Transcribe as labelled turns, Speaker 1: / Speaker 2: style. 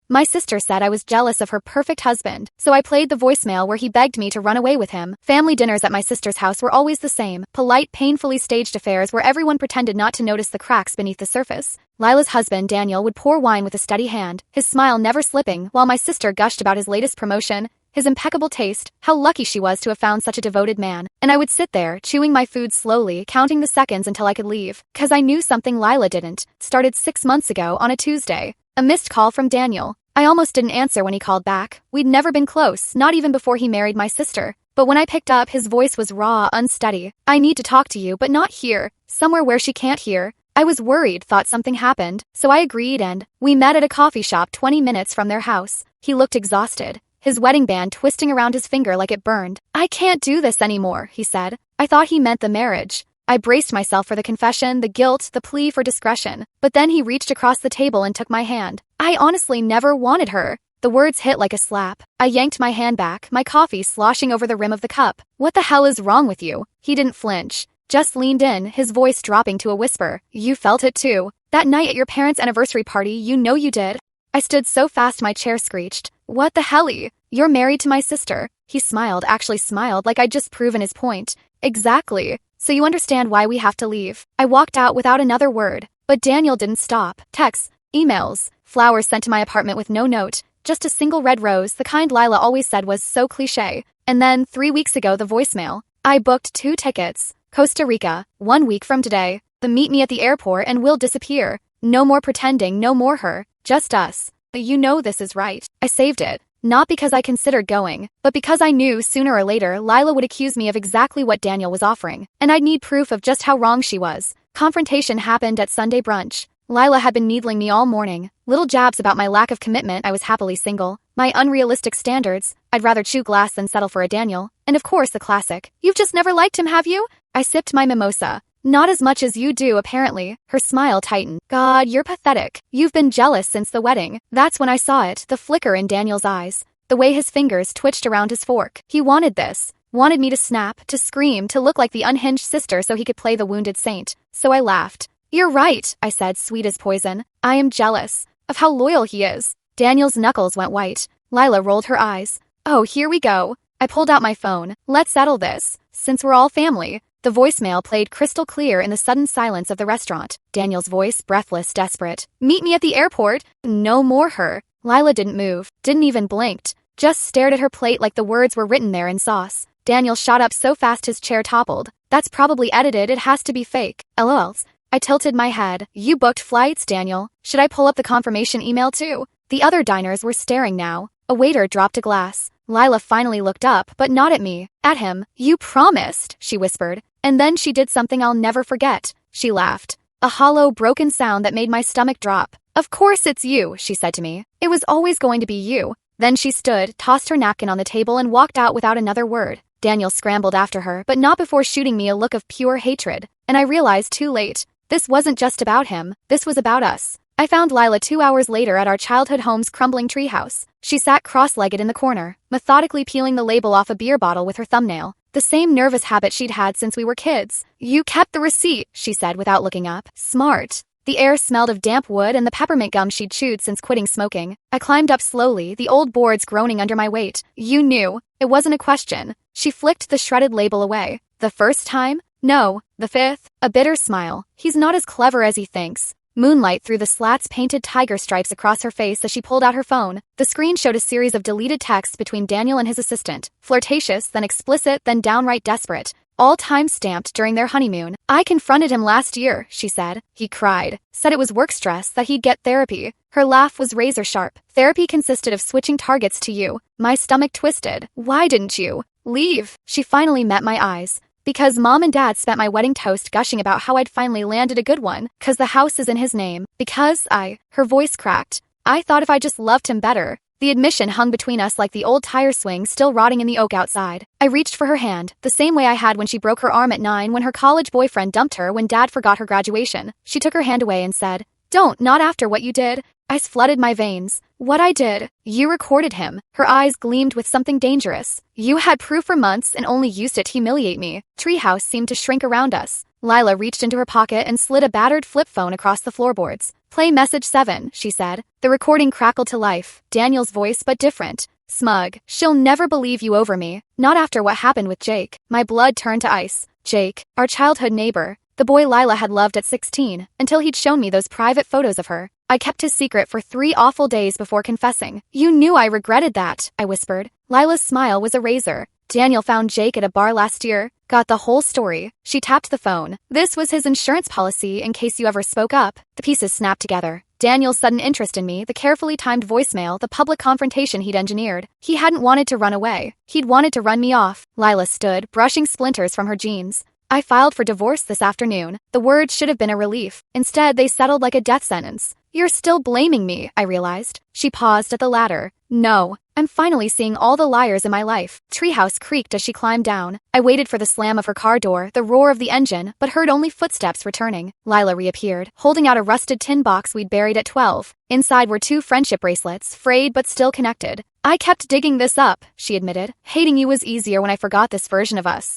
Speaker 1: My sister said I was jealous of her perfect husband, so I played the voicemail where he begged me to run away with him. Family dinners at my sister's house were always the same, polite, painfully staged affairs where everyone pretended not to notice the cracks beneath the surface. Lila's husband, Daniel, would pour wine with a steady hand, his smile never slipping, while my sister gushed about his latest promotion, his impeccable taste, how lucky she was to have found such a devoted man. And I would sit there, chewing my food slowly, counting the seconds until I could leave. 'Cause I knew something Lila didn't. Started 6 months ago, on a Tuesday. A missed call from Daniel. I almost didn't answer when he called back. We'd never been close, not even before he married my sister. But when I picked up, his voice was raw, unsteady. "I need to talk to you, but not here. Somewhere where she can't hear." I was worried, thought something happened, so I agreed and we met at a coffee shop 20 minutes from their house. He looked exhausted, his wedding band twisting around his finger like it burned. "I can't do this anymore," he said. I thought he meant the marriage. I braced myself for the confession, the guilt, the plea for discretion. But then he reached across the table and took my hand. "I honestly never wanted her." The words hit like a slap. I yanked my hand back, my coffee sloshing over the rim of the cup. "What the hell is wrong with you?" He didn't flinch. Just leaned in, his voice dropping to a whisper. "You felt it too. That night at your parents' anniversary party, you know you did." I stood so fast my chair screeched. "What the helly? You're married to my sister." He smiled, actually smiled, like I'd just proven his point. "Exactly. So you understand why we have to leave." I walked out without another word. But Daniel didn't stop. Texts, emails, flowers sent to my apartment with no note. Just a single red rose, the kind Lila always said was so cliché. And then, 3 weeks ago, the voicemail. "I booked 2 tickets. Costa Rica, 1 week from today. Meet me at the airport and we'll disappear. No more pretending, no more her. Just us. You know this is right." I saved it. Not because I considered going, but because I knew sooner or later Lila would accuse me of exactly what Daniel was offering. And I'd need proof of just how wrong she was. Confrontation happened at Sunday brunch. Lila had been needling me all morning. Little jabs about my lack of commitment, I was happily single. My unrealistic standards, I'd rather chew glass than settle for a Daniel. And of course the classic, "You've just never liked him, have you?" I sipped my mimosa. "Not as much as you do, apparently." Her smile tightened. "God, you're pathetic. You've been jealous since the wedding." That's when I saw it, the flicker in Daniel's eyes. The way his fingers twitched around his fork. He wanted this. Wanted me to snap, to scream, to look like the unhinged sister so he could play the wounded saint. So I laughed. "You're right," I said, sweet as poison. "I am jealous of how loyal he is." Daniel's knuckles went white. Lila rolled her eyes. "Oh, here we go." I pulled out my phone. "Let's settle this, since we're all family." The voicemail played crystal clear in the sudden silence of the restaurant. Daniel's voice, breathless, desperate. "Meet me at the airport." No more her. Lila didn't move, didn't even blinked, just stared at her plate like the words were written there in sauce. Daniel shot up so fast his chair toppled. "That's probably edited, it has to be fake." LOLs. I tilted my head. "You booked flights, Daniel. Should I pull up the confirmation email too?" The other diners were staring now. A waiter dropped a glass. Lila finally looked up, but not at me. At him. "You promised," she whispered. And then she did something I'll never forget. She laughed. A hollow, broken sound that made my stomach drop. "Of course it's you," she said to me. "It was always going to be you." Then she stood, tossed her napkin on the table and walked out without another word. Daniel scrambled after her, but not before shooting me a look of pure hatred. And I realized too late. This wasn't just about him. This was about us. I found Lila 2 hours later at our childhood home's crumbling treehouse. She sat cross-legged in the corner, methodically peeling the label off a beer bottle with her thumbnail. The same nervous habit she'd had since we were kids. "You kept the receipt," she said without looking up. "Smart." The air smelled of damp wood and the peppermint gum she'd chewed since quitting smoking. I climbed up slowly, the old boards groaning under my weight. "You knew. It wasn't a question." She flicked the shredded label away. "The first time? No. The 5th? A bitter smile. "He's not as clever as he thinks." Moonlight threw the slats painted tiger stripes across her face as she pulled out her phone. The screen showed a series of deleted texts between Daniel and his assistant. Flirtatious, then explicit, then downright desperate. All time-stamped during their honeymoon. "I confronted him last year," she said. "He cried. Said it was work stress, that he'd get therapy." Her laugh was razor-sharp. "Therapy consisted of switching targets to you." My stomach twisted. "Why didn't you leave?" She finally met my eyes. "Because Mom and Dad spent my wedding toast gushing about how I'd finally landed a good one. 'Cause the house is in his name. Because Her voice cracked. "I thought if I just loved him better." The admission hung between us like the old tire swing still rotting in the oak outside. I reached for her hand, the same way I had when she broke her arm at 9 when her college boyfriend dumped her when Dad forgot her graduation. She took her hand away and said, "Don't, not after what you did." Ice flooded my veins. "What I did? You recorded him." Her eyes gleamed with something dangerous. "You had proof for months and only used it to humiliate me." Treehouse seemed to shrink around us. Lila reached into her pocket and slid a battered flip phone across the floorboards. "Play message 7, she said. The recording crackled to life, Daniel's voice but different. Smug. "She'll never believe you over me. Not after what happened with Jake." My blood turned to ice. Jake, our childhood neighbor. The boy Lila had loved at 16, until he'd shown me those private photos of her. I kept his secret for 3 awful days before confessing. "You knew I regretted that," I whispered. Lila's smile was a razor. "Daniel found Jake at a bar last year. Got the whole story." She tapped the phone. "This was his insurance policy in case you ever spoke up." The pieces snapped together. Daniel's sudden interest in me, the carefully timed voicemail, the public confrontation he'd engineered. He hadn't wanted to run away. He'd wanted to run me off. Lila stood, brushing splinters from her jeans. "I filed for divorce this afternoon." The words should have been a relief. Instead, they settled like a death sentence. "You're still blaming me," I realized. She paused at the ladder. "No. I'm finally seeing all the liars in my life." Treehouse creaked as she climbed down. I waited for the slam of her car door, the roar of the engine, but heard only footsteps returning. Lila reappeared, holding out a rusted tin box we'd buried at 12. Inside were 2 friendship bracelets, frayed but still connected. "I kept digging this up," she admitted. "Hating you was easier when I forgot this version of us."